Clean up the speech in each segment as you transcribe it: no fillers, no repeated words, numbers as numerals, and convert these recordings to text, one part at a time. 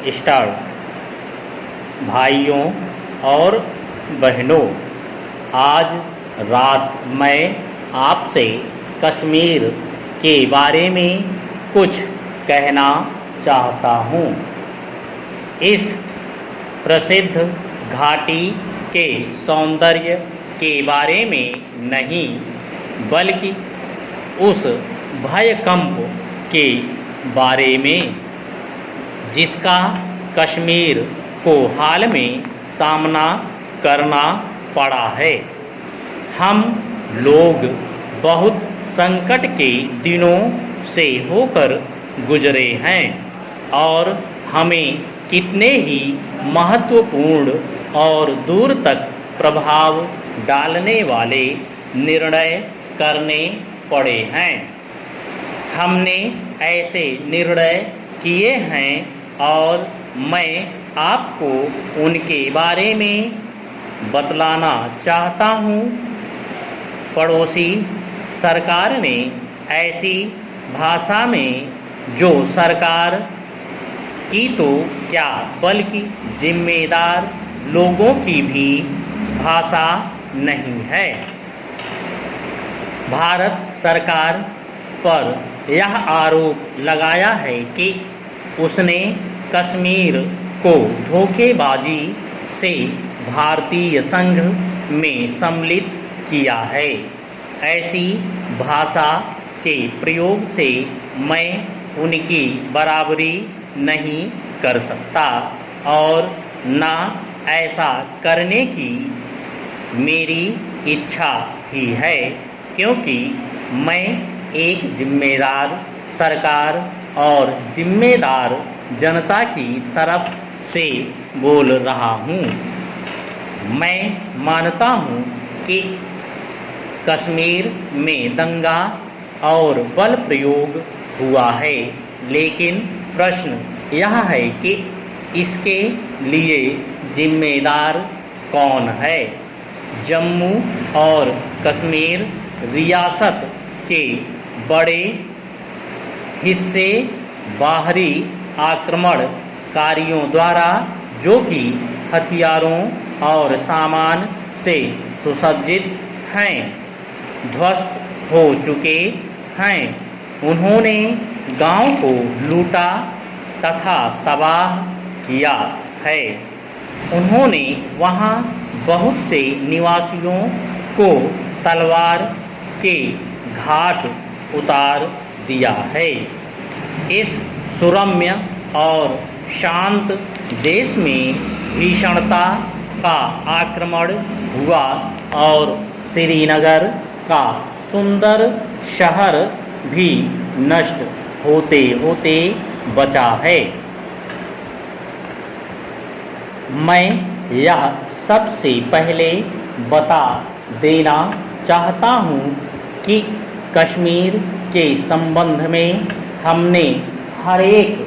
Start. भाइयों और बहनों, आज रात मैं आपसे कश्मीर के बारे में कुछ कहना चाहता हूँ। इस प्रसिद्ध घाटी के सौंदर्य के बारे में नहीं, बल्कि उस भयकंप के बारे में जिसका कश्मीर को हाल में सामना करना पड़ा है। हम लोग बहुत संकट के दिनों से होकर गुजरे हैं और हमें कितने ही महत्वपूर्ण और दूर तक प्रभाव डालने वाले निर्णय करने पड़े हैं। हमने ऐसे निर्णय किए हैं और मैं आपको उनके बारे में बतलाना चाहता हूँ। पड़ोसी सरकार ने ऐसी भाषा में जो सरकार की तो क्या बल्कि जिम्मेदार लोगों की भी भाषा नहीं है, भारत सरकार पर यह आरोप लगाया है कि उसने कश्मीर को धोखेबाजी से भारतीय संघ में सम्मिलित किया है। ऐसी भाषा के प्रयोग से मैं उनकी बराबरी नहीं कर सकता और न ऐसा करने की मेरी इच्छा ही है, क्योंकि मैं एक जिम्मेदार सरकार और जिम्मेदार जनता की तरफ से बोल रहा हूँ। मैं मानता हूँ कि कश्मीर में दंगा और बल प्रयोग हुआ है, लेकिन प्रश्न यह है कि इसके लिए जिम्मेदार कौन है। जम्मू और कश्मीर रियासत के बड़े हिस्से बाहरी आक्रमणकारियों द्वारा, जो कि हथियारों और सामान से सुसज्जित हैं, ध्वस्त हो चुके हैं। उन्होंने गांव को लूटा तथा तबाह किया है। उन्होंने वहां बहुत से निवासियों को तलवार के घाट उतार दिया है। इस सुरम्य और शांत देश में भीषणता का आक्रमण हुआ और श्रीनगर का सुंदर शहर भी नष्ट होते होते बचा है। मैं यह सबसे पहले बता देना चाहता हूँ कि कश्मीर के संबंध में हमने हर एक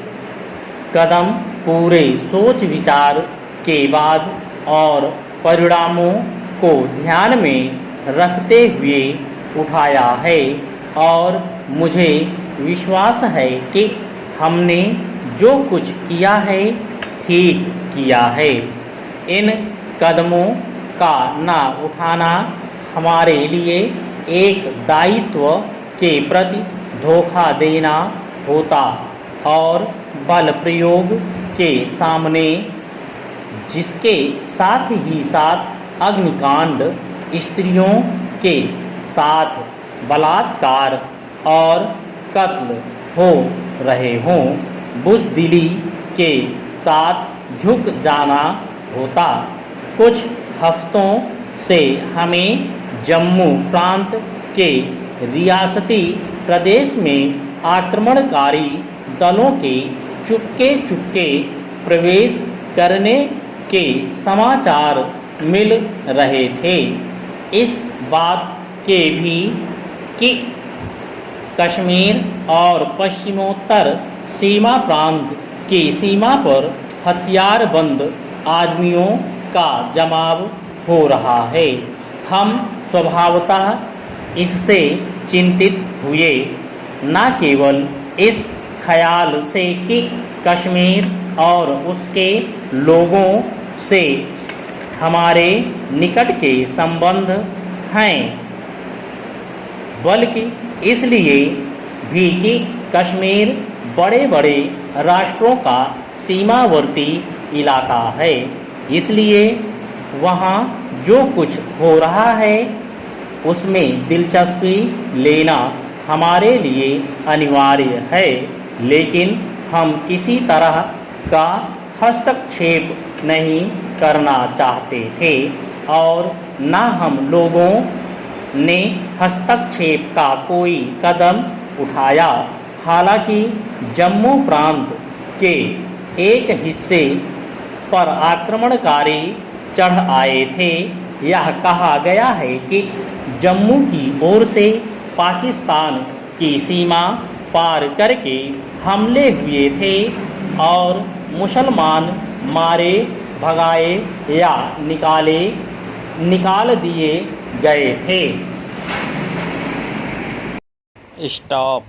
कदम पूरे सोच विचार के बाद और परिणामों को ध्यान में रखते हुए उठाया है और मुझे विश्वास है कि हमने जो कुछ किया है ठीक किया है। इन कदमों का न उठाना हमारे लिए एक दायित्व के प्रति धोखा देना होता और बल प्रयोग के सामने, जिसके साथ ही साथ अग्निकांड, स्त्रियों के साथ बलात्कार और कत्ल हो रहे हों, बुज़दिली के साथ झुक जाना होता। कुछ हफ्तों से हमें जम्मू प्रांत के रियासती प्रदेश में आक्रमणकारी दलों के चुपके प्रवेश करने के समाचार मिल रहे थे। इस बात के भी कि कश्मीर और पश्चिमोत्तर सीमा प्रांत की सीमा पर हथियारबंद आदमियों का जमाव हो रहा है। हम स्वभावतः इससे चिंतित हुए, न केवल इस ख्याल से कि कश्मीर और उसके लोगों से हमारे निकट के संबंध हैं, बल्कि इसलिए भी कि कश्मीर बड़े बड़े राष्ट्रों का सीमावर्ती इलाका है। इसलिए वहाँ जो कुछ हो रहा है उसमें दिलचस्पी लेना हमारे लिए अनिवार्य है, लेकिन हम किसी तरह का हस्तक्षेप नहीं करना चाहते थे और न हम लोगों ने हस्तक्षेप का कोई कदम उठाया। हालांकि जम्मू प्रांत के एक हिस्से पर आक्रमणकारी चढ़ आए थे। यह कहा गया है कि जम्मू की ओर से पाकिस्तान की सीमा पार करके हमले हुए थे और मुसलमान मारे, भगाए या निकाल दिए गए थे। स्टॉप।